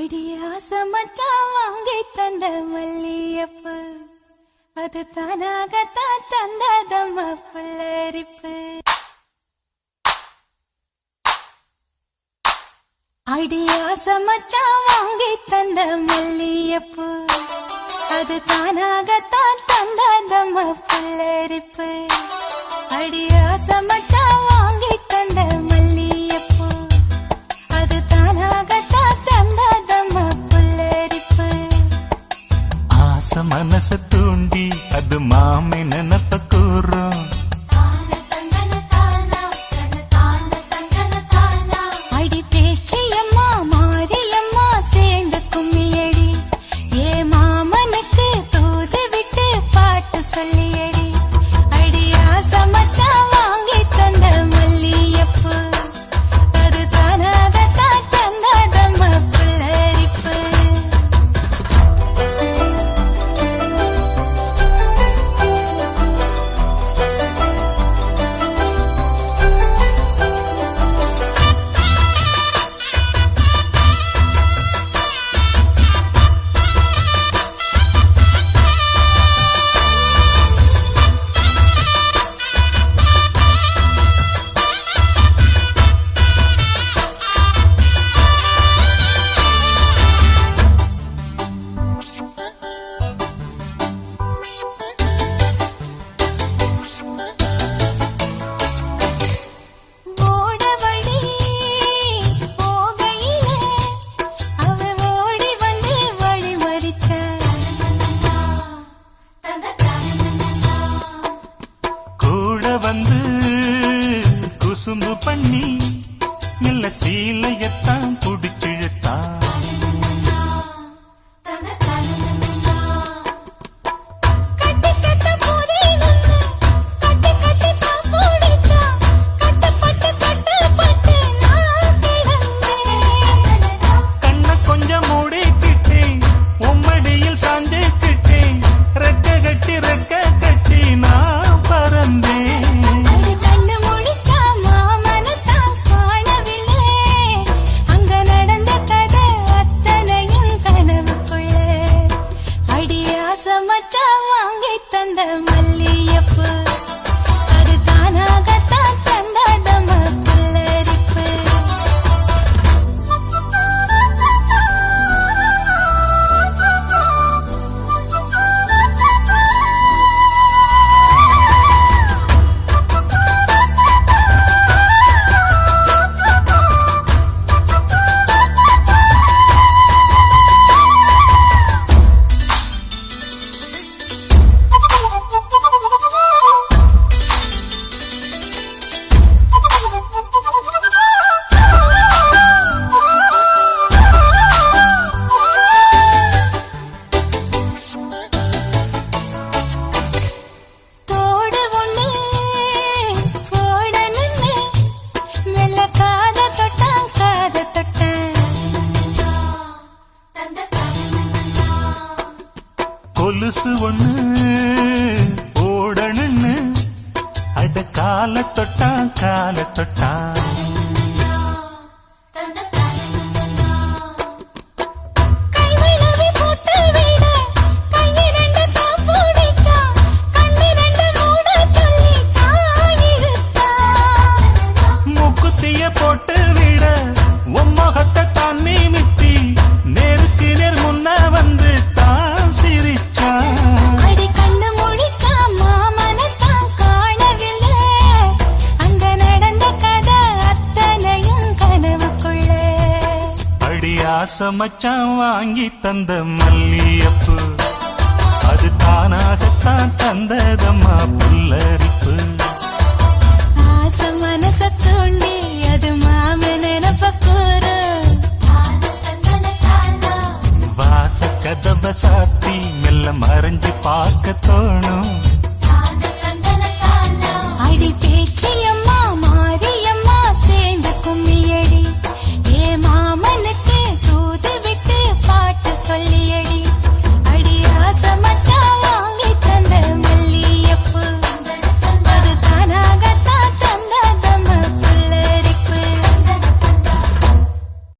அடியாச மச்சான் வாங்கி தந்த மல்லியப்பு அது தானாகத்தான் தந்ததம்ம புல்லரிப்பு. அடியாச மச்சான் வாங்கி தந்த மல்லியப்பு அது தானாகத்தான் தந்ததம்ம புல்லரிப்பு. அடியாச மச்சான் வாங்கி தந்த மல்லியப்பு அது தானாகத்தான் தந்ததம்ம புல்லரிப்பு. ஆச மனச தூண்டி அது மாமை நினப்ப கூறும். அடி பேச்சியம்மா மாரியம்மா சேர்ந்து கும்மியடி ஏ மாமனுக்கு தூது விட்டு பாட்டு சொல்லியடி. அடியாச மச்சான் வாங்கி தந்த மல்லியப்பு அது தானாகத்தான் தந்ததம்ம புல்லரிப்பு. வந்து குசும்பு பண்ணி இல்ல சீலையத்தான் புடிச்சிழுத்தா. கண்ண கொஞ்சம் மூடிக்கிட்டே உம்மடியில் சாஞ்சுக்கிட்டே ரெக்க கட்டி நான் பறந்தேன். வாங்கி தந்த மல்லியப்பு அது தானாகத்தான் தந்ததம்ம புல்லரிப்பு. கொலுசு ஒண்ணு ஓடணுன்னு அட கால தொட்டா முக்குத்திய போட்டு விட உம்மகத்தை தான் நிமித்தி நேருக்கு நேர் முன்ன வந்து தான் சிரிச்சா. அடி கண்ணு முடிச்சா மாமனத்தான் காணவில்லை அங்க நடந்த கதை அத்தனையும் கனவுக்குள்ள. அடி ஆசை மச்சான் வாங்கி தந்த மல்லியப்பு அது தானாகத்தான் தந்ததம்மா புல்லரிப்பு. ஆச மனச தூண்டி அது மாம நினப்ப கூறு. வாச கதவ சாத்தி மெல்ல மறைஞ்சு பார்க்க தோணும்.